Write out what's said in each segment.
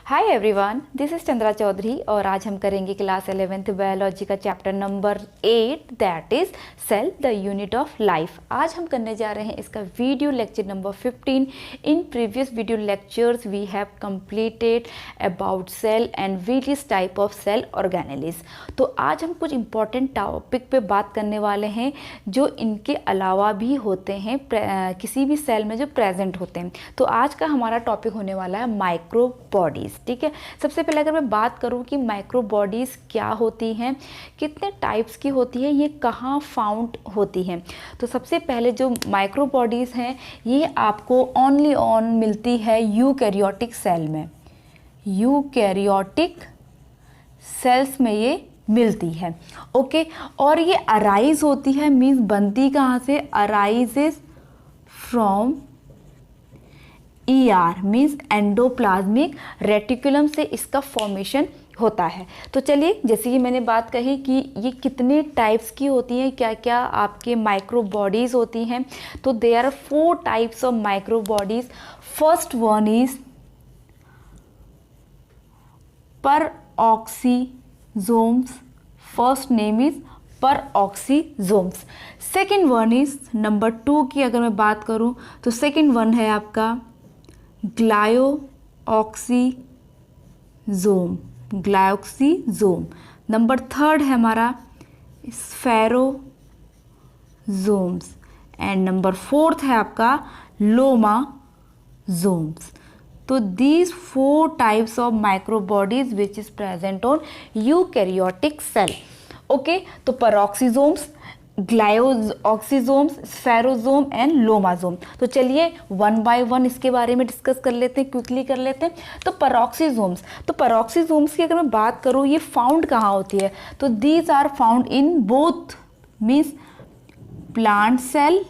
Hi everyone, this is Chandra Chaudhary और आज हम करेंगे क्लास 11th बायोलॉजी का chapter number 8 that is cell the unit of life. आज हम करने जा रहे हैं इसका video lecture number 15। In previous video lectures we have completed about cell and various type of cell organelles. तो आज हम कुछ इंपॉर्टेंट टॉपिक पे बात करने वाले हैं जो इनके अलावा भी होते हैं किसी भी सेल में जो प्रेजेंट होते हैं। तो आज का हमारा टॉपिक होने वाला है माइक्रो बॉडीज़। ठीक है, सबसे पहले अगर मैं बात करूं कि माइक्रो बॉडीज़ क्या होती हैं, कितने टाइप्स की होती है, ये कहाँ फाउंड होती हैं। तो सबसे पहले जो माइक्रो बॉडीज़ हैं ये आपको ओनली मिलती है यूकैरियोटिक सेल में। यूकैरियोटिक सेल्स में ये मिलती है। ओके, और ये अराइज होती है, मीन्स बनती कहाँ से, arises from ER means endoplasmic reticulum से इसका फॉर्मेशन होता है। तो चलिए, जैसे कि मैंने बात कही कि ये कितने टाइप्स की होती हैं, क्या क्या आपके माइक्रो बॉडीज़ होती हैं। तो there are 4 types of micro bodies. First one is peroxisomes। First name is peroxisomes। Second one is number 2 की अगर मैं बात करूं तो सेकेंड वन है आपका ग्लायोक्सीजोम। ग्लायोक्सीजोम। नंबर 3 है हमारा स्फेरोजोम्स एंड नंबर 4 है आपका लोमाजोम्स। तो these 4 types of microbodies which is present on eukaryotic cell. Okay, तो पेरोक्सीजोम्स, ग्लायोक्सीजोम्स, स्फेरोजोम एंड लोमाजोम। तो चलिए वन बाय वन इसके बारे में डिस्कस कर लेते हैं, क्विकली कर लेते हैं। तो पेरोक्सीजोम्स, तो पेरोक्सीजोम्स की अगर मैं बात करूँ ये फाउंड कहाँ होती है, तो these are found in both means plant cell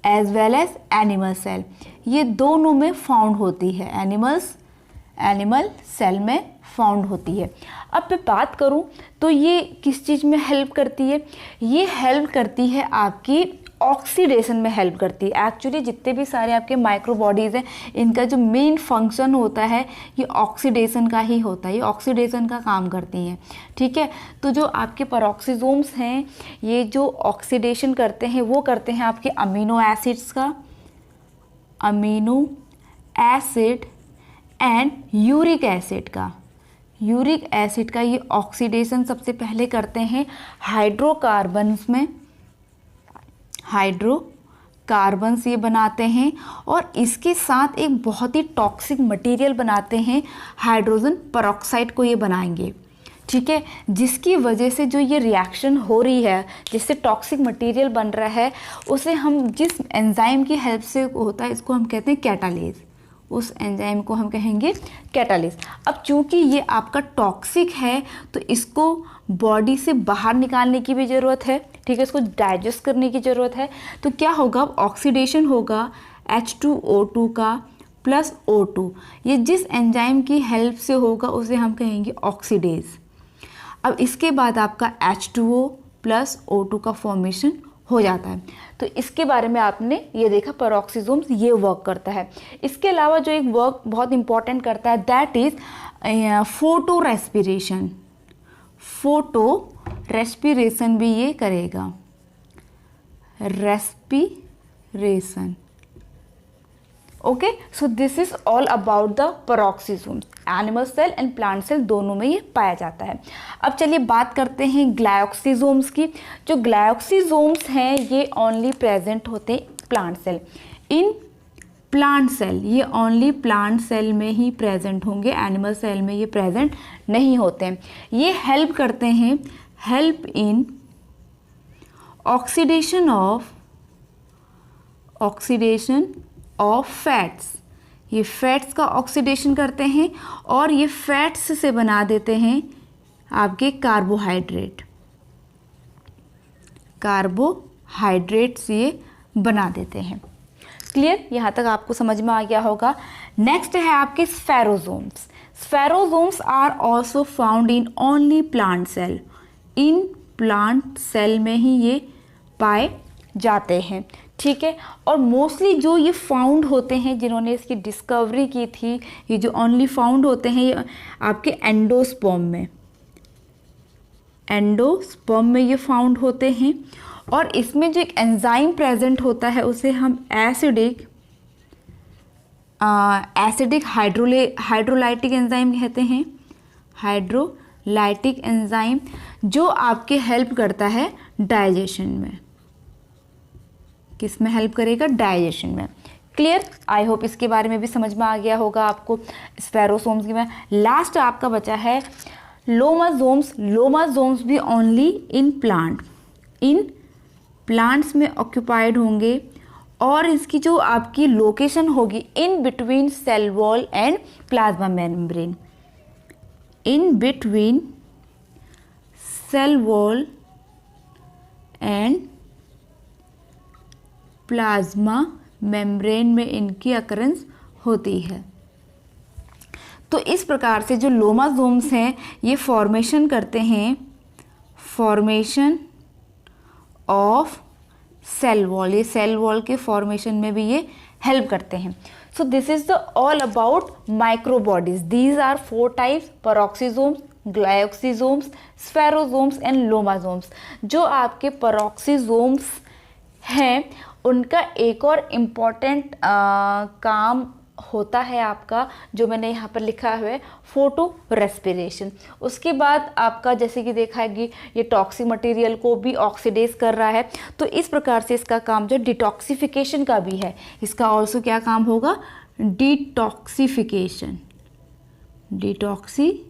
as well as animal cell. ये दोनों में फाउंड होती है, एनिमल सेल में फाउंड होती है। अब मैं बात करूं तो ये किस चीज़ में हेल्प करती है, ये हेल्प करती है आपकी ऑक्सीडेशन में हेल्प करती है। एक्चुअली जितने भी सारे आपके माइक्रो बॉडीज़ हैं इनका जो मेन फंक्शन होता है ये ऑक्सीडेशन का ही होता है, ये ऑक्सीडेशन का काम करती हैं। ठीक है, तो जो आपके पेरोक्सीजोम्स हैं ये जो ऑक्सीडेशन करते हैं वो करते हैं आपके अमीनो एसिड्स का, amino acid and uric acid का। यूरिक एसिड का ये ऑक्सीडेशन सबसे पहले करते हैं हाइड्रोकार्बन्स में, हाइड्रोकार्बन्स ये बनाते हैं और इसके साथ एक बहुत ही टॉक्सिक मटेरियल बनाते हैं, हाइड्रोजन पेरोक्साइड को ये बनाएंगे। ठीक है, जिसकी वजह से जो ये रिएक्शन हो रही है जिससे टॉक्सिक मटेरियल बन रहा है उसे हम जिस एंजाइम की हेल्प से होता है इसको हम कहते हैं कैटालेज। उस एंजाइम को हम कहेंगे कैटालिस्ट। अब चूंकि ये आपका टॉक्सिक है तो इसको बॉडी से बाहर निकालने की भी ज़रूरत है। ठीक है, इसको डाइजेस्ट करने की ज़रूरत है। तो क्या होगा, ऑक्सीडेशन होगा H2O2 का प्लस O2। ये जिस एंजाइम की हेल्प से होगा उसे हम कहेंगे ऑक्सीडेज। अब इसके बाद आपका H2O प्लस O2 का फॉर्मेशन हो जाता है। तो इसके बारे में आपने ये देखा पेरोक्सीजोम्स ये वर्क करता है। इसके अलावा जो एक वर्क बहुत इंपॉर्टेंट करता है that is photo respiration. Photo respiration भी ये करेगा, respiration. Okay, so this is all about the peroxisomes. Animal cell and plant cell दोनों में ये पाया जाता है। अब चलिए बात करते हैं ग्लायोक्सीजोम्स की। जो ग्लायोक्सीजोम्स हैं ये ओनली प्रेजेंट होते हैं plant cell. In plant cell ये ओनली प्लांट सेल में ही प्रेजेंट होंगे, एनिमल सेल में ये प्रेजेंट नहीं होते हैं। ये हेल्प करते हैं, help in oxidation of fats. ये फैट्स का ऑक्सीडेशन करते हैं और ये फैट्स से बना देते हैं आपके कार्बोहाइड्रेट। कार्बोहाइड्रेट्स ये बना देते हैं। क्लियर, यहाँ तक आपको समझ में आ गया होगा। नेक्स्ट है आपके spherosomes. Spherosomes are also found in only plant cell. In plant cell में ही ये पाए जाते हैं। ठीक है। और मोस्टली जो ये फाउंड होते हैं, जिन्होंने इसकी डिस्कवरी की थी, ये जो ओनली फाउंड होते हैं ये आपके एंडोस्पर्म में, एंडोस्पर्म में ये फाउंड होते हैं। और इसमें जो एक एंजाइम प्रेजेंट होता है उसे हम एसिडिक हाइड्रोलाइटिक एंजाइम कहते हैं, हाइड्रोलाइटिक एंजाइम, जो आपके हेल्प करता है डाइजेशन में। किस में हेल्प करेगा? डाइजेशन में। क्लियर? आई होप इसके बारे में भी समझ में आ गया होगा आपको स्फेरोसोम्स की में। लास्ट आपका बचा है लोमाजोम्स। लोमाजोम्स भी only in plant, in plants में ऑक्यूपाइड होंगे और इसकी जो आपकी लोकेशन होगी in between cell wall and plasma membrane, in between cell wall and plasma membrane में इनकी अकरेंस होती है। तो इस प्रकार से जो लोमाजोम्स हैं ये फॉर्मेशन करते हैं, फॉर्मेशन ऑफ सेल वॉल, ये सेल वॉल के फॉर्मेशन में भी ये हेल्प करते हैं। So this is the all about microbodies. These are 4 types: peroxisomes, glyoxysomes, spherosomes and lomasomes. जो आपके पेरोक्सीजोम्स हैं उनका एक और इम्पॉर्टेंट काम होता है आपका, जो मैंने यहाँ पर लिखा है, फोटो रेस्पिरेशन। उसके बाद आपका जैसे कि देखा है कि ये टॉक्सिक मटेरियल को भी ऑक्सीडेज कर रहा है, तो इस प्रकार से इसका काम जो डिटॉक्सिफिकेशन का भी है, इसका ऑल्सो क्या काम होगा? डिटॉक्सिफिकेशन, डिटॉक्सिफिकेशन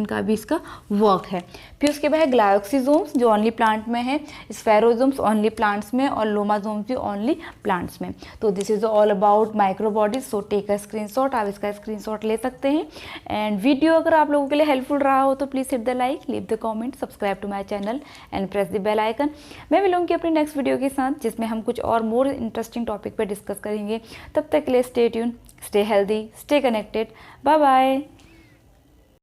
का भी इसका वर्क है। फिर उसके बाद है ग्लायोक्सीजोम्स जो ओनली प्लांट में है, स्फेरोजोम्स ओनली प्लांट्स में और लोमाजोम्स भी ओनली प्लांट्स में। तो this is all about microbodies. So take a screenshot, आप इसका स्क्रीनशॉट ले सकते हैं। एंड वीडियो अगर आप लोगों के लिए हेल्पफुल रहा हो तो please hit the like, leave the comment, subscribe to my channel and press the bell icon. मैं मिलूंगी अपनी नेक्स्ट वीडियो के साथ जिसमें हम कुछ और मोर इंटरेस्टिंग टॉपिक पर डिस्कस करेंगे। तब तक के लिए stay tune, stay healthy, stay connected. Bye bye.